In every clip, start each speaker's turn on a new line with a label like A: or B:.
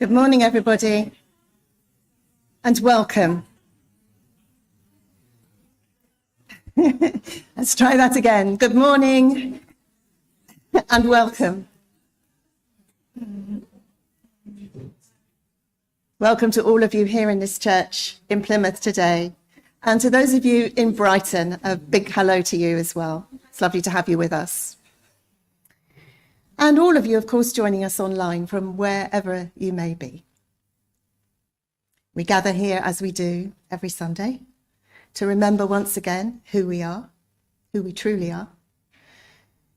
A: Good morning, everybody, and welcome. Let's try that again. Good morning and welcome. Welcome to all of you here in this church in Plymouth today. And to those of you in Brighton, a big hello to you as well. It's lovely to have you with us. And all of you, of course, joining us online from wherever you may be. We gather here as we do every Sunday to remember once again who we are, who we truly are,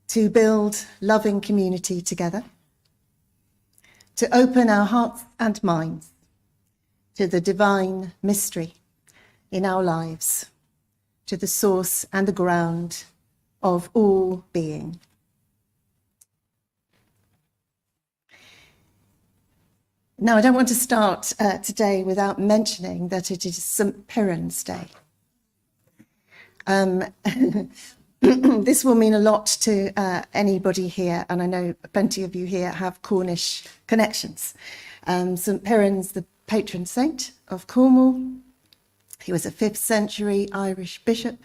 A: to build loving community together, to open our hearts and minds to the divine mystery in our lives, to the source and the ground of all being. Now, I don't want to start today without mentioning that it is St. Piran's Day. This will mean a lot to anybody here, and I know plenty of you here have Cornish connections. St. Piran's, the patron saint of Cornwall. He was a 5th century Irish bishop,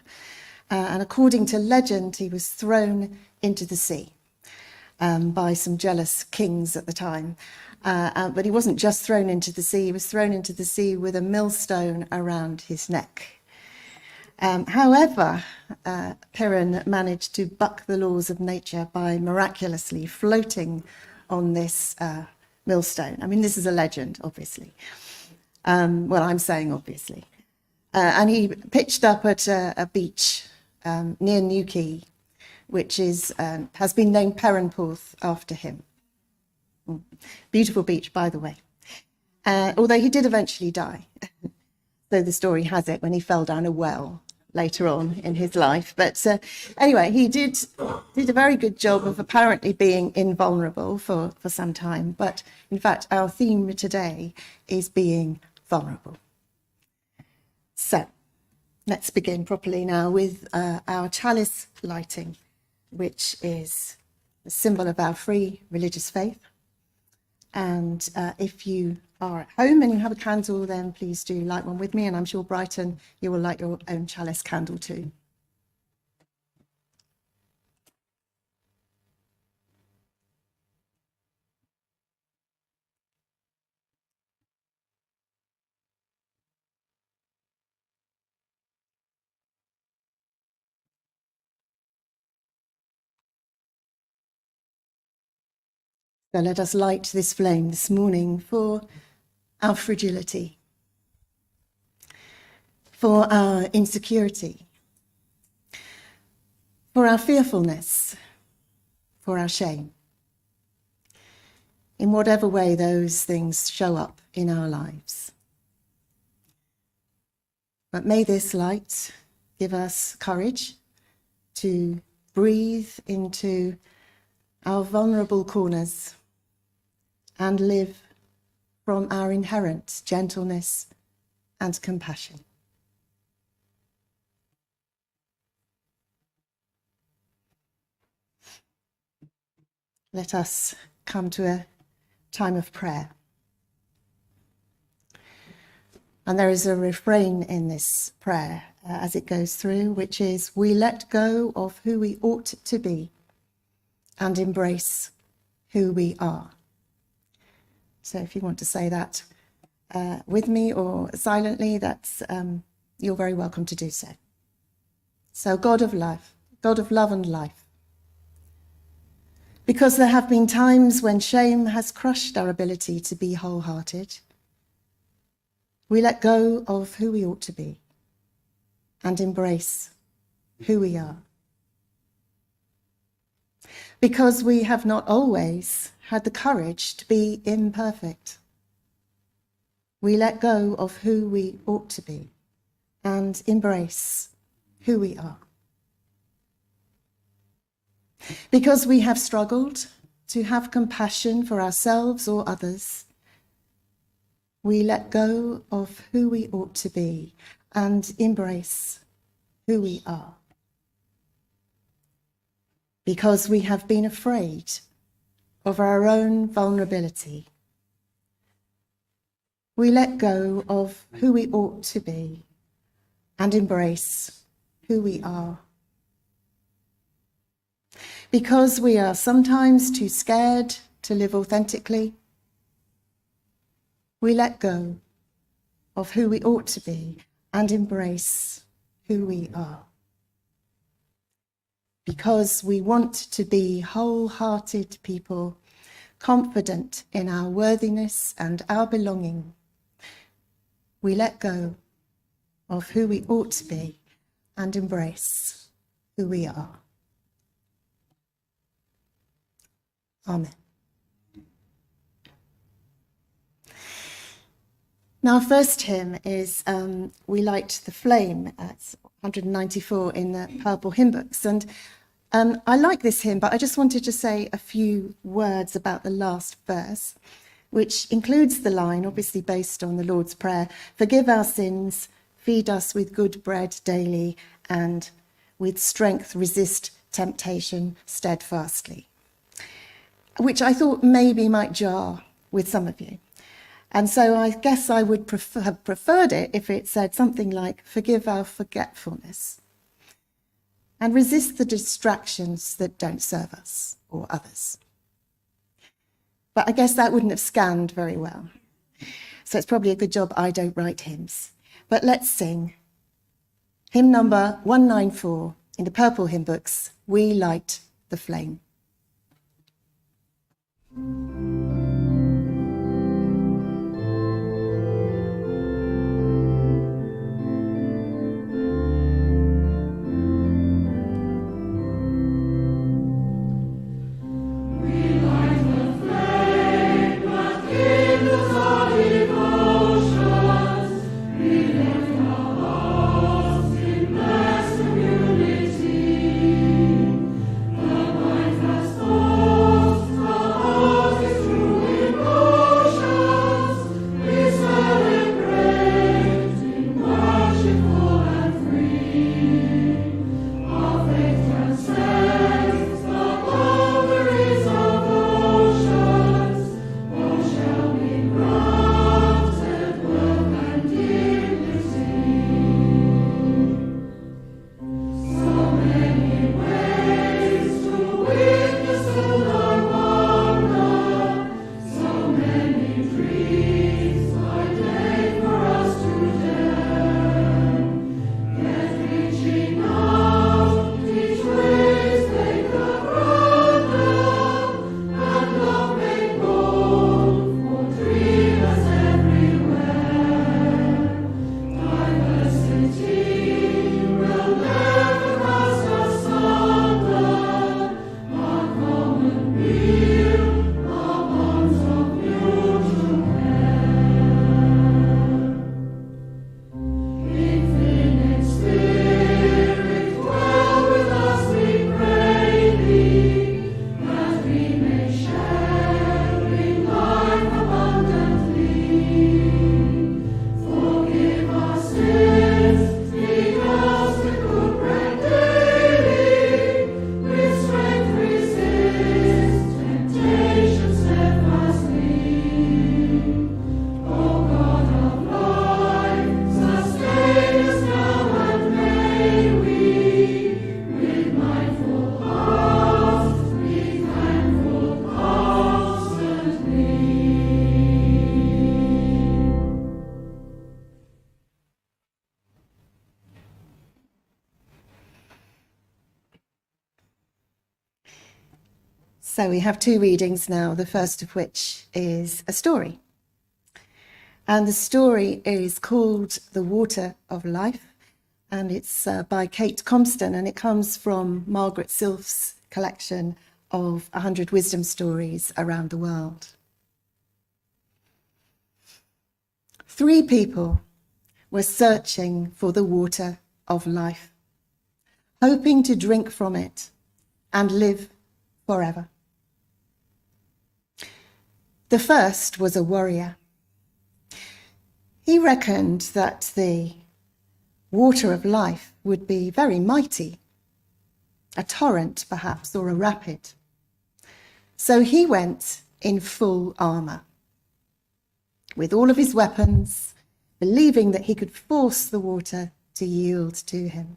A: and according to legend, he was thrown into the sea by some jealous kings at the time. But he wasn't just thrown into the sea, he was thrown into the sea with a millstone around his neck. However, Piran managed to buck the laws of nature by miraculously floating on this millstone. I mean, this is a legend, obviously. Well, I'm saying obviously. And he pitched up at a beach near Newquay, which is has been named Perranporth after him. Beautiful beach, by the way. Although he did eventually die. So the story has it, when he fell down a well later on in his life. But anyway, he did a very good job of apparently being invulnerable for some time. But in fact, our theme today is being vulnerable. So let's begin properly now with our chalice lighting, which is a symbol of our free religious faith. And if you are at home and you have a candle, then please do light one with me. And I'm sure, Brighton, you will light your own chalice candle too. So let us light this flame this morning for our fragility, for our insecurity, for our fearfulness, for our shame, in whatever way those things show up in our lives. But may this light give us courage to breathe into our vulnerable corners and live from our inherent gentleness and compassion. Let us come to a time of prayer. And there is a refrain in this prayer as it goes through, which is, we let go of who we ought to be and embrace who we are. So if you want to say that with me or silently, that's you're very welcome to do so. So God of love and life, because there have been times when shame has crushed our ability to be wholehearted, we let go of who we ought to be and embrace who we are. Because we have not always had the courage to be imperfect, we let go of who we ought to be and embrace who we are. Because we have struggled to have compassion for ourselves or others, we let go of who we ought to be and embrace who we are. Because we have been afraid of our own vulnerability, we let go of who we ought to be and embrace who we are. Because we are sometimes too scared to live authentically, we let go of who we ought to be and embrace who we are. Because we want to be wholehearted people, confident in our worthiness and our belonging, we let go of who we ought to be and embrace who we are. Amen. Now, our first hymn is We Light the Flame. It's 194 in the Purple Hymn Books. And I like this hymn, but I just wanted to say a few words about the last verse, which includes the line, obviously based on the Lord's Prayer, forgive our sins, feed us with good bread daily, and with strength resist temptation steadfastly, which I thought maybe might jar with some of you. And so I guess I would have preferred it if it said something like, forgive our forgetfulness and resist the distractions that don't serve us or others. But I guess that wouldn't have scanned very well. So it's probably a good job I don't write hymns. But let's sing hymn number 194 in the Purple Hymn Books, We Light the Flame. So we have two readings now, the first of which is a story. And the story is called The Water of Life, and it's by Kate Compston, and it comes from Margaret Silf's collection of 100 wisdom stories around the world. 3 people were searching for the water of life, hoping to drink from it and live forever. The first was a warrior. He reckoned that the water of life would be very mighty, a torrent perhaps, or a rapid. So he went in full armour. with all of his weapons, believing that he could force the water to yield to him.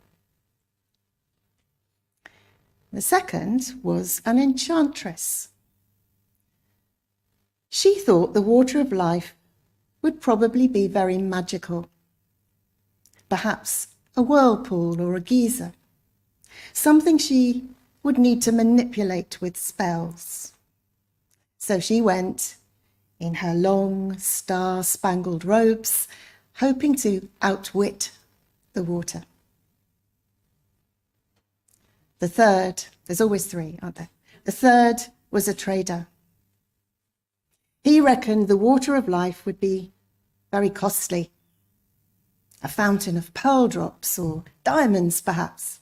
A: The second was an enchantress. She thought the water of life would probably be very magical, perhaps a whirlpool or a geyser, something she would need to manipulate with spells. So she went in her long, star-spangled robes, hoping to outwit the water. The third, there's always three, aren't there? The third was a trader. He reckoned the water of life would be very costly, a fountain of pearl drops or diamonds perhaps.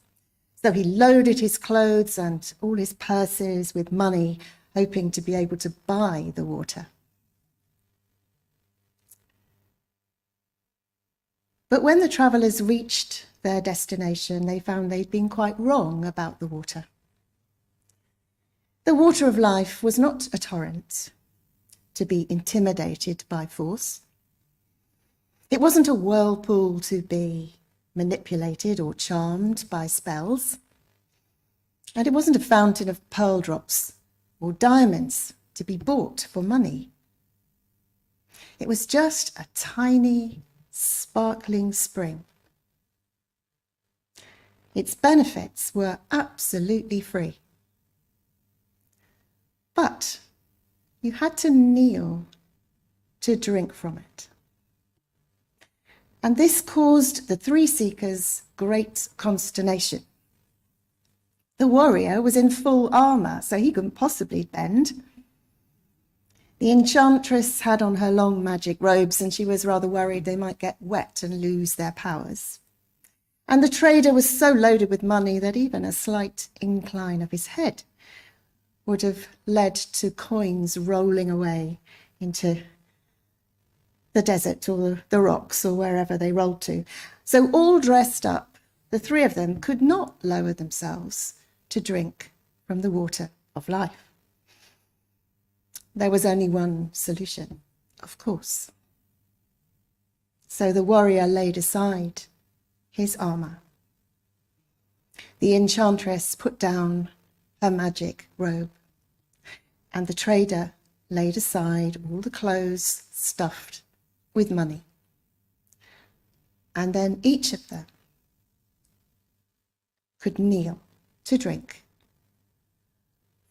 A: So he loaded his clothes and all his purses with money, hoping to be able to buy the water. But when the travellers reached their destination, they found they'd been quite wrong about the water. The water of life was not a torrent to be intimidated by force. It wasn't a whirlpool to be manipulated or charmed by spells. And it wasn't a fountain of pearl drops or diamonds to be bought for money. It was just a tiny, sparkling spring. Its benefits were absolutely free. But you had to kneel to drink from it. And this caused the three seekers great consternation. The warrior was in full armour, so he couldn't possibly bend. The enchantress had on her long magic robes, and she was rather worried they might get wet and lose their powers. And the trader was so loaded with money that even a slight incline of his head would have led to coins rolling away into the desert or the rocks or wherever they rolled to. So all dressed up, the three of them could not lower themselves to drink from the water of life. There was only one solution, of course. So the warrior laid aside his armour. The enchantress put down her magic robe, and the trader laid aside all the clothes stuffed with money. And then each of them could kneel to drink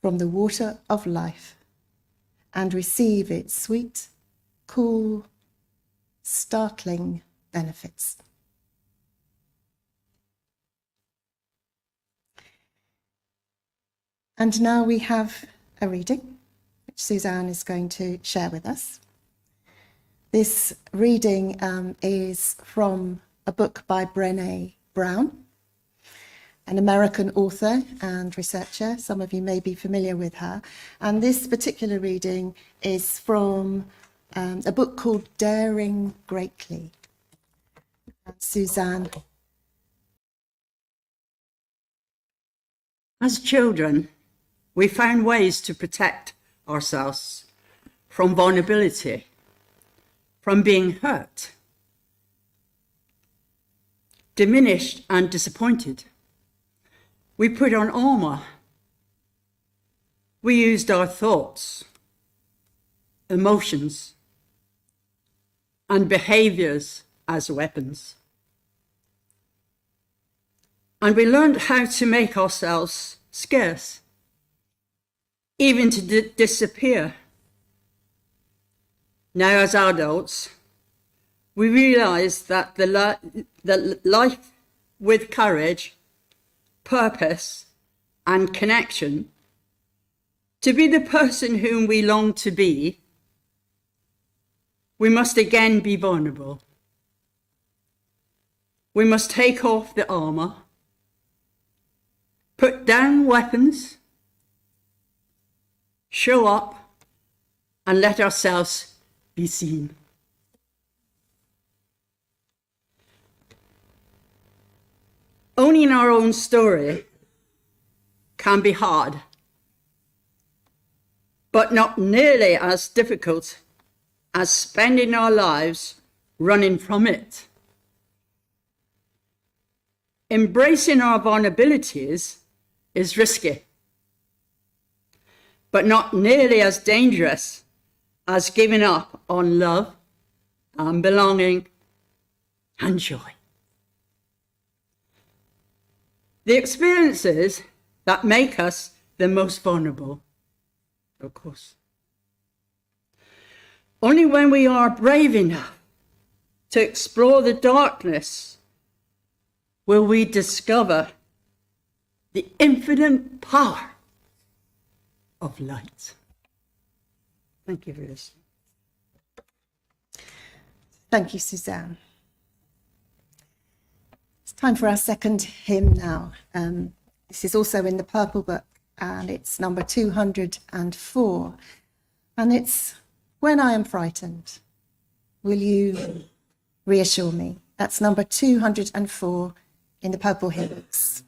A: from the water of life and receive its sweet, cool, startling benefits. And now we have a reading, which Suzanne is going to share with us. This reading is from a book by Brené Brown, an American author and researcher. Some of you may be familiar with her. And this particular reading is from a book called Daring Greatly. Suzanne.
B: As children, we found ways to protect ourselves from vulnerability, from being hurt, diminished and disappointed. We put on armour. We used our thoughts, emotions, and behaviours as weapons. And we learned how to make ourselves scarce, even to disappear. Now, as adults, we realise that the life with courage, purpose, and connection, to be the person whom we long to be, we must again be vulnerable. We must take off the armour, put down weapons, show up, and let ourselves be seen. Owning our own story can be hard, but not nearly as difficult as spending our lives running from it. Embracing our vulnerabilities is risky, but not nearly as dangerous as giving up on love and belonging and joy. The experiences that make us the most vulnerable, of course. Only when we are brave enough to explore the darkness will we discover the infinite power of light. Thank you for listening.
A: Thank you, Suzanne. It's time for our second hymn now. This is also in the Purple Book, and it's number 204. And it's When I Am Frightened, Will You Reassure Me? That's number 204 in the Purple Hymn Books.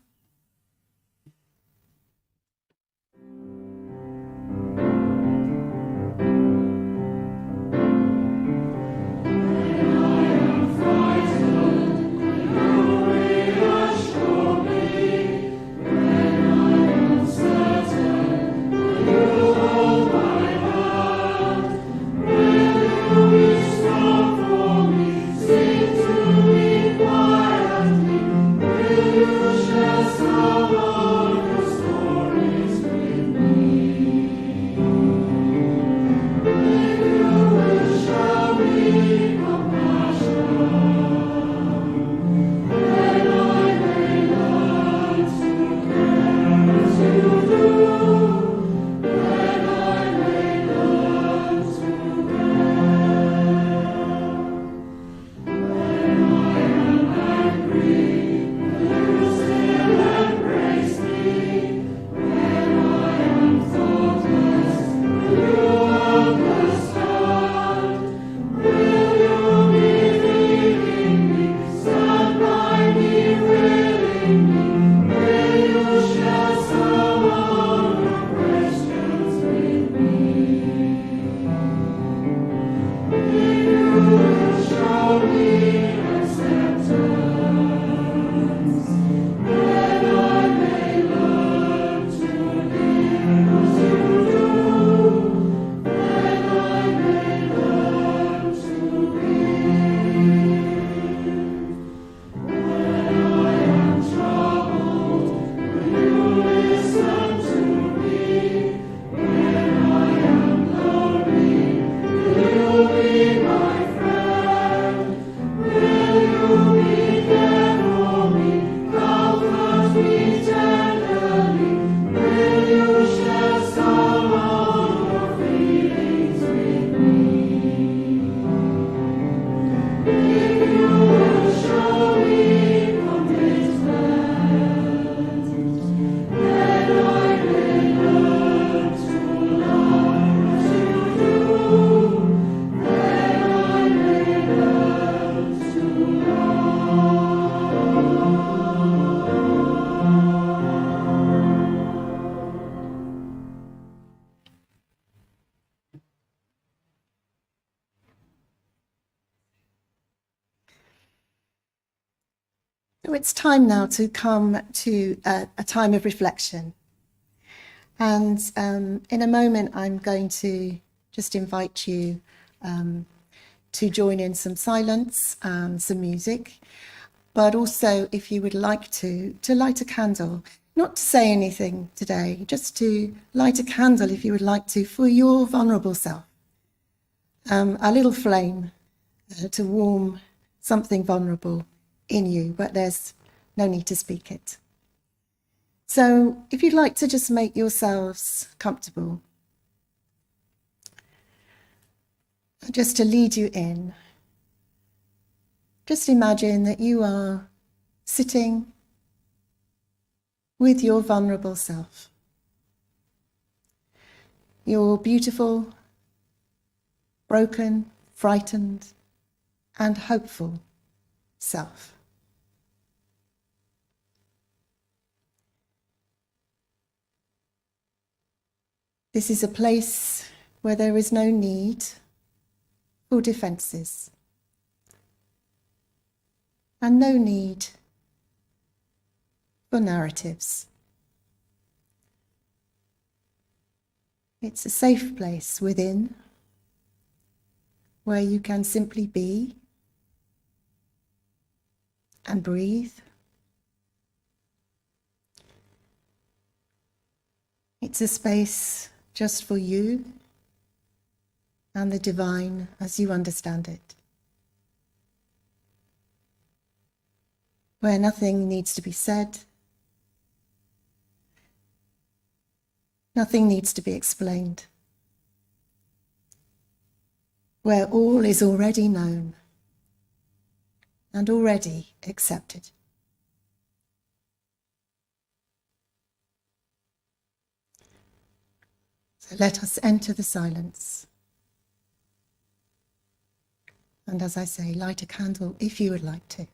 A: So it's time now to come to a time of reflection. And in a moment, I'm going to just invite you to join in some silence and some music. But also, if you would like to light a candle, not to say anything today, just to light a candle if you would like to, for your vulnerable self. A little flame to warm something vulnerable in you, but there's no need to speak it. So if you'd like to just make yourselves comfortable, just to lead you in, just imagine that you are sitting with your vulnerable self, your beautiful, broken, frightened, and hopeful self. This is a place where there is no need or defences. And no need for narratives. It's a safe place within where you can simply be and breathe. It's a space just for you and the divine as you understand it, where nothing needs to be said, nothing needs to be explained, where all is already known and already accepted. So let us enter the silence. And as I say, light a candle if you would like to.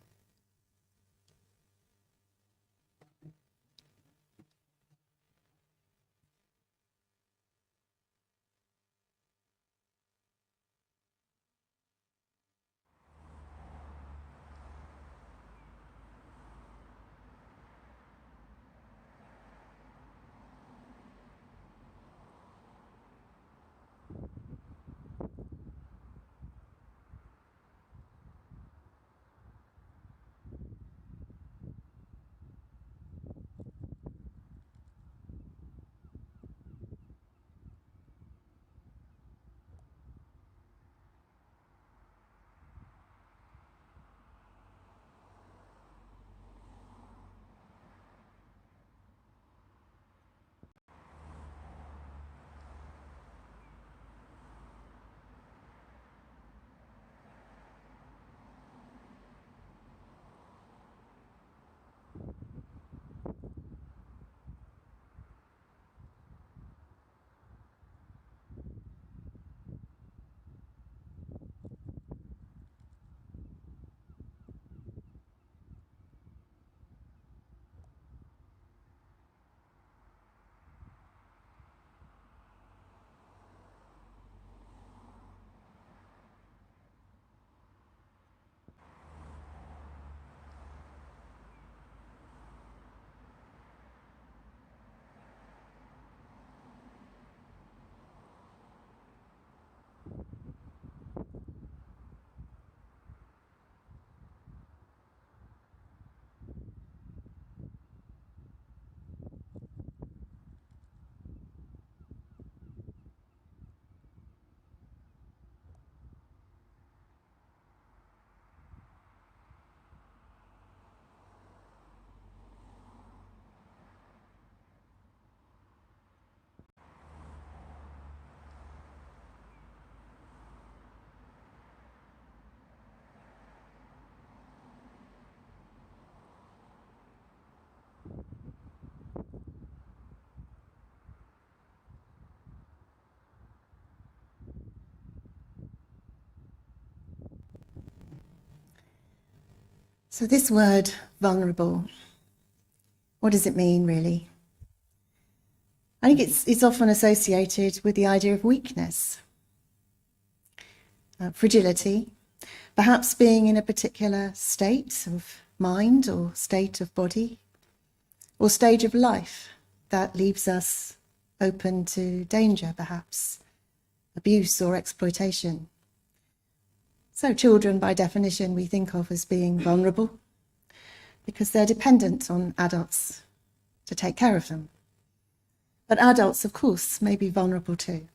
A: So this word, vulnerable, what does it mean really? I think it's often associated with the idea of weakness, fragility, perhaps being in a particular state of mind or state of body or stage of life that leaves us open to danger, perhaps abuse or exploitation. So children, by definition, we think of as being vulnerable because they're dependent on adults to take care of them. But adults, of course, may be vulnerable too.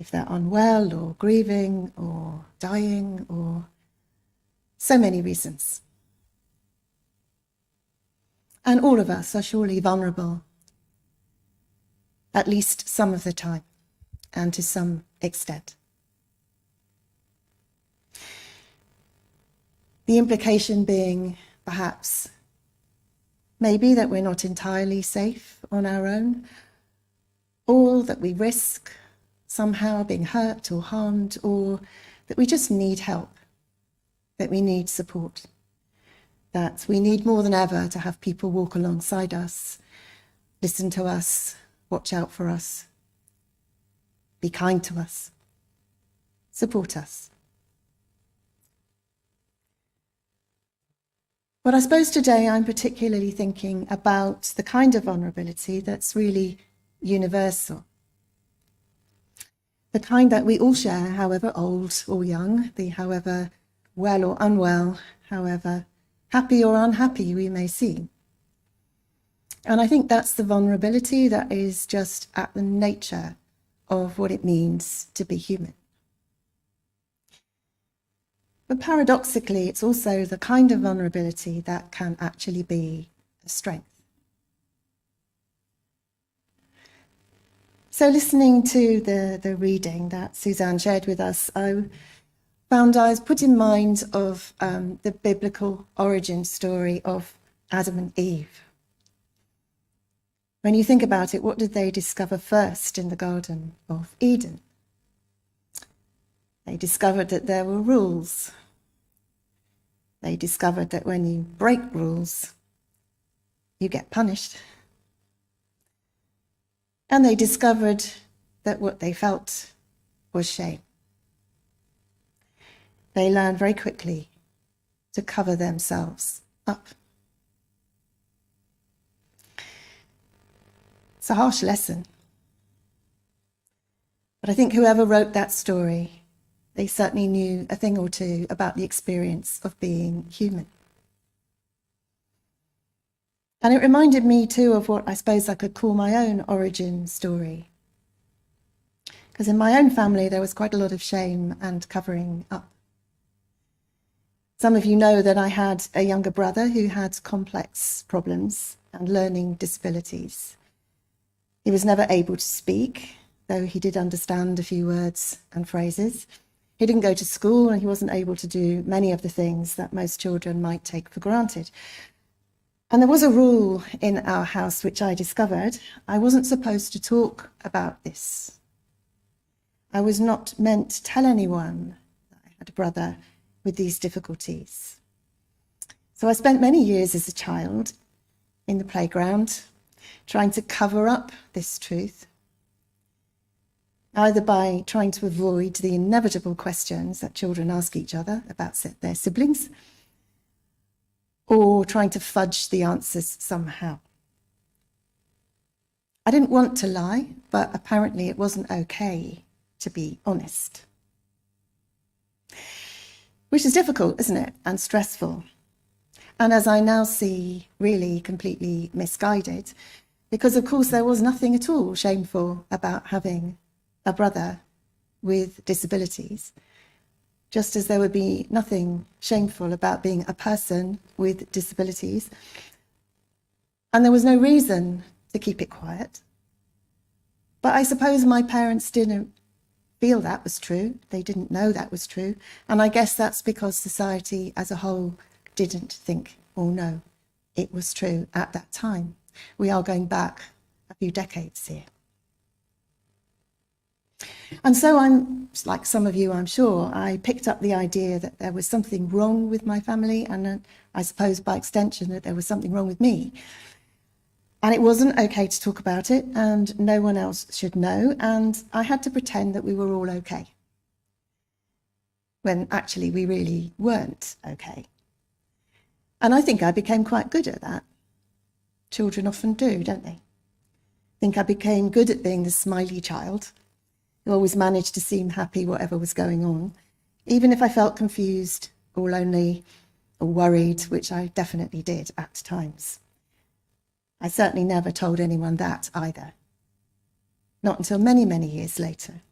A: If they're unwell or grieving or dying or so many reasons. And all of us are surely vulnerable, at least some of the time and to some extent. The implication being, perhaps, maybe that we're not entirely safe on our own, or that we risk somehow being hurt or harmed, or that we just need help, that we need support, that we need more than ever to have people walk alongside us, listen to us, watch out for us, be kind to us. support us. But I suppose today I'm particularly thinking about the kind of vulnerability that's really universal. The kind that we all share, however old or young, however well or unwell, however happy or unhappy we may seem. And I think that's the vulnerability that is just at the nature of what it means to be human. But paradoxically, it's also the kind of vulnerability that can actually be a strength. So listening to the reading that Suzanne shared with us, I found I was put in mind of the biblical origin story of Adam and Eve. When you think about it, what did they discover first in the Garden of Eden? They discovered that there were rules. They discovered that when you break rules, you get punished. And they discovered that what they felt was shame. They learned very quickly to cover themselves up. It's a harsh lesson. But I think whoever wrote that story, they certainly knew a thing or two about the experience of being human. And it reminded me too of what I suppose I could call my own origin story. Because in my own family, there was quite a lot of shame and covering up. Some of you know that I had a younger brother who had complex problems and learning disabilities. He was never able to speak, though he did understand a few words and phrases. He didn't go to school and he wasn't able to do many of the things that most children might take for granted. And there was a rule in our house which I discovered. I wasn't supposed to talk about this. I was not meant to tell anyone that I had a brother with these difficulties. So I spent many years as a child in the playground trying to cover up this truth, either by trying to avoid the inevitable questions that children ask each other about their siblings, or trying to fudge the answers somehow. I didn't want to lie, but apparently it wasn't okay to be honest. Which is difficult, isn't it? And stressful. And as I now see, really completely misguided, because of course there was nothing at all shameful about having a brother with disabilities, just as there would be nothing shameful about being a person with disabilities. And there was no reason to keep it quiet. But I suppose my parents didn't feel that was true. They didn't know that was true. And I guess that's because society as a whole didn't think or know it was true at that time. We are going back a few decades here. And so I'm, like some of you, I'm sure, I picked up the idea that there was something wrong with my family, and I suppose by extension that there was something wrong with me. And it wasn't okay to talk about it, and no one else should know, and I had to pretend that we were all okay, when actually we really weren't okay. And I think I became quite good at that. Children often do, don't they? I think I became good at being the smiley child who always managed to seem happy whatever was going on, even if I felt confused or lonely or worried, which I definitely did at times. I certainly never told anyone that either, not until many, many years later.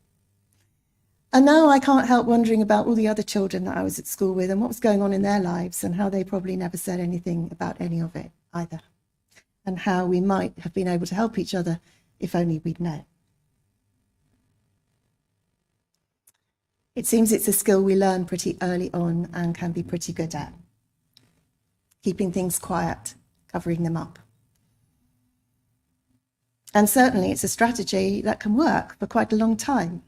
A: And now I can't help wondering about all the other children that I was at school with and what was going on in their lives and how they probably never said anything about any of it either, and how we might have been able to help each other if only we'd known. It seems it's a skill we learn pretty early on and can be pretty good at. Keeping things quiet, covering them up. And certainly it's a strategy that can work for quite a long time.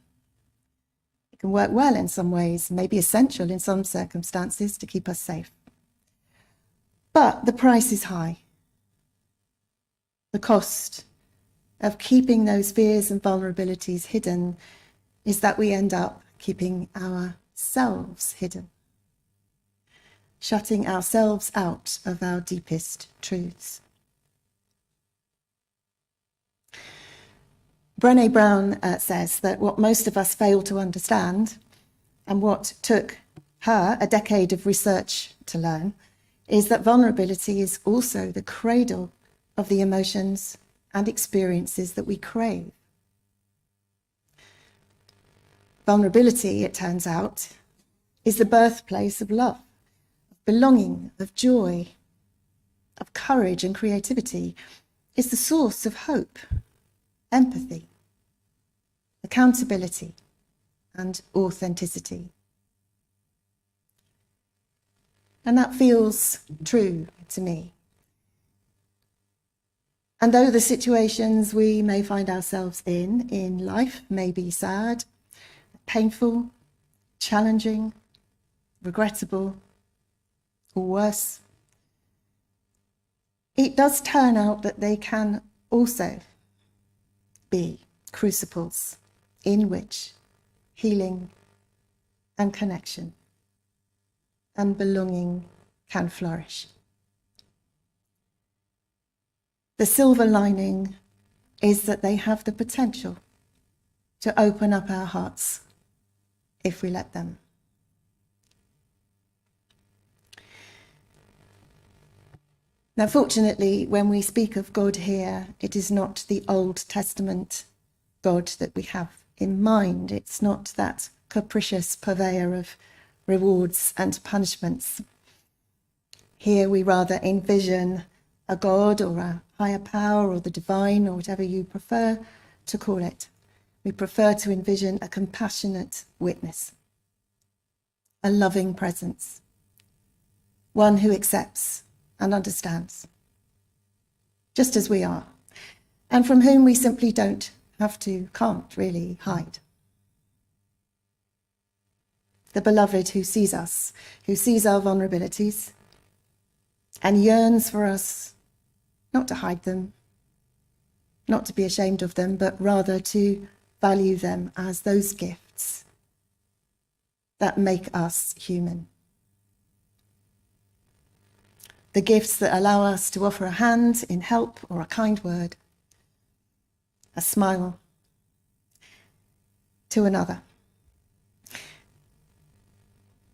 A: It can work well in some ways, maybe essential in some circumstances to keep us safe. But the price is high. The cost of keeping those fears and vulnerabilities hidden is that we end up keeping ourselves hidden, shutting ourselves out of our deepest truths. Brené Brown says that what most of us fail to understand, and what took her a decade of research to learn, is that vulnerability is also the cradle of the emotions and experiences that we crave. Vulnerability, it turns out, is the birthplace of love, of belonging, of joy, of courage and creativity. It's the source of hope, empathy, accountability, and authenticity. And that feels true to me. And though the situations we may find ourselves in life may be sad, painful, challenging, regrettable, or worse, it does turn out that they can also be crucibles in which healing and connection and belonging can flourish. The silver lining is that they have the potential to open up our hearts if we let them. Now, fortunately, when we speak of God here, it is not the Old Testament God that we have in mind. It's not that capricious purveyor of rewards and punishments. Here we rather envision a God or a higher power or the divine or whatever you prefer to call it. We prefer to envision a compassionate witness, a loving presence, one who accepts and understands, just as we are, and from whom we simply can't really hide. The beloved who sees us, who sees our vulnerabilities, and yearns for us not to hide them, not to be ashamed of them, but rather to value them as those gifts that make us human. The gifts that allow us to offer a hand in help or a kind word, a smile to another.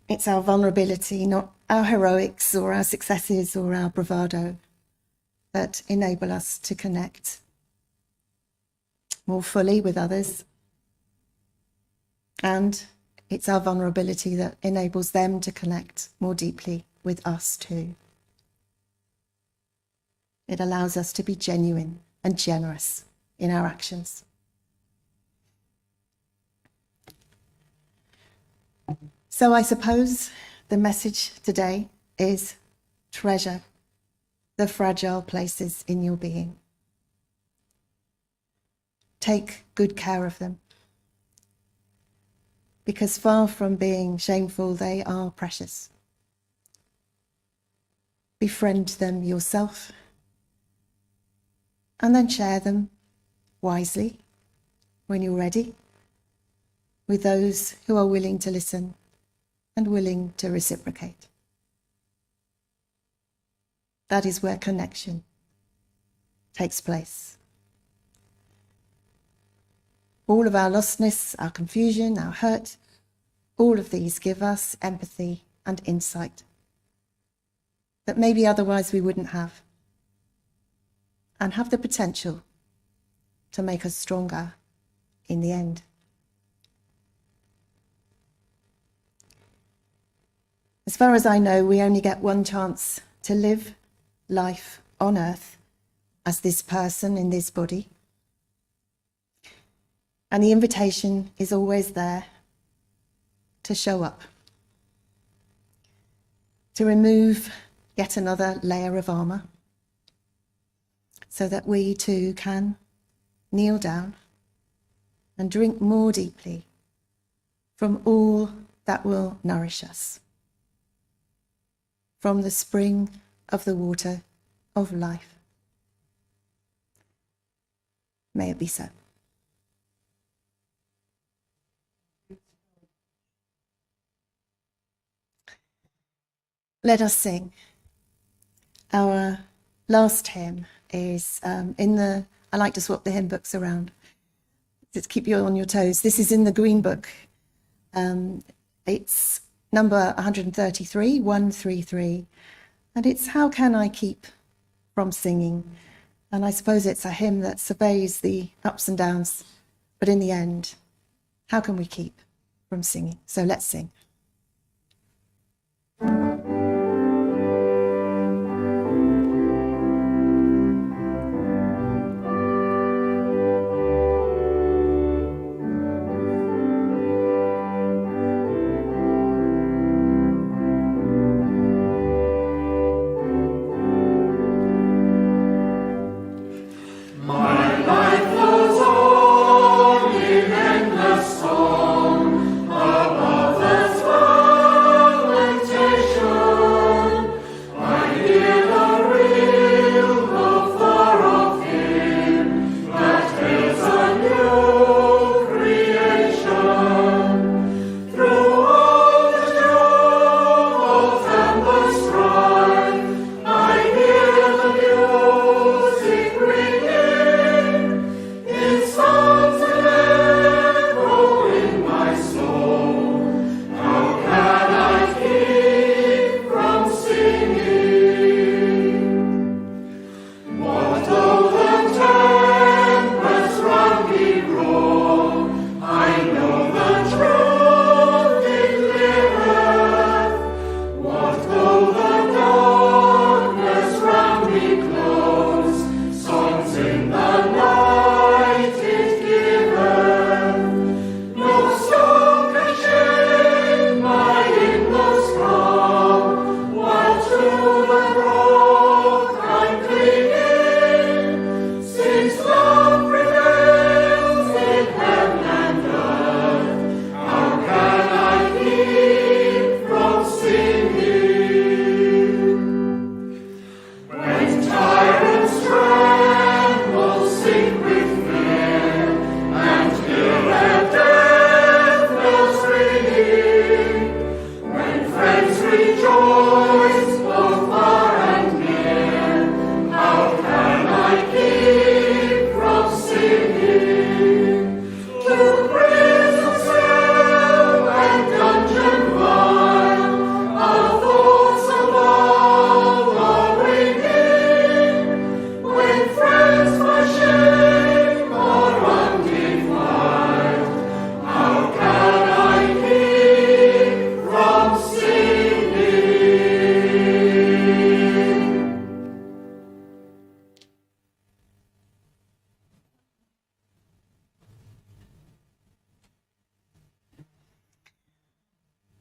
A: It's our vulnerability, not our heroics or our successes or our bravado, that enable us to connect more fully with others. And it's our vulnerability that enables them to connect more deeply with us too. It allows us to be genuine and generous in our actions. So I suppose the message today is treasure the fragile places in your being. Take good care of them, because far from being shameful, they are precious. Befriend them yourself, and then share them wisely when you're ready with those who are willing to listen and willing to reciprocate. That is where connection takes place. All of our lostness, our confusion, our hurt, all of these give us empathy and insight that maybe otherwise we wouldn't have, and have the potential to make us stronger in the end. As far as I know, we only get one chance to live life on earth as this person in this body. And the invitation is always there to show up, to remove yet another layer of armour, so that we too can kneel down and drink more deeply from all that will nourish us, from the spring of the water of life. May it be so. Let us sing. Our last hymn is I like to swap the hymn books around. Let's keep you on your toes. This is in the Green Book. It's number 133, 133. And it's How Can I Keep from Singing? And I suppose it's a hymn that surveys the ups and downs. But in the end, how can we keep from singing? So let's sing.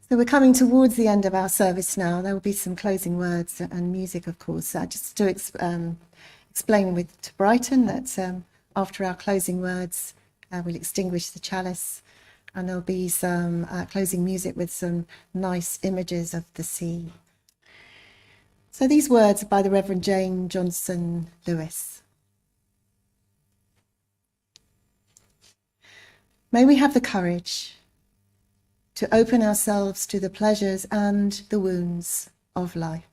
A: So we're coming towards the end of our service now. There will be some closing words and music, of course. Just to explain to Brighton that after our closing words, we'll extinguish the chalice, and there'll be some closing music with some nice images of the sea. So these words are by the Reverend Jane Johnson Lewis. May we have the courage to open ourselves to the pleasures and the wounds of life.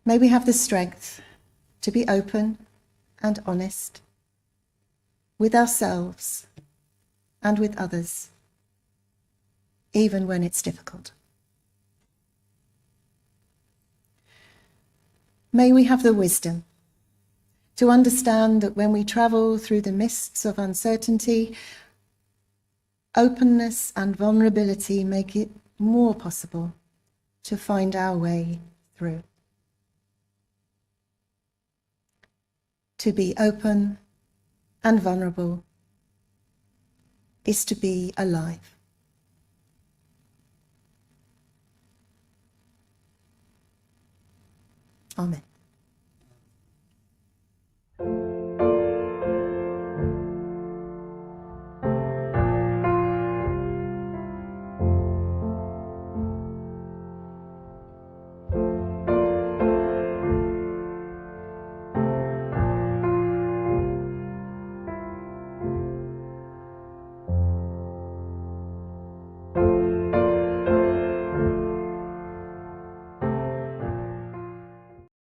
A: May we have the strength to be open and honest with ourselves and with others, even when it's difficult. May we have the wisdom to understand that when we travel through the mists of uncertainty, openness and vulnerability make it more possible to find our way through. To be open and vulnerable is to be alive. Amen.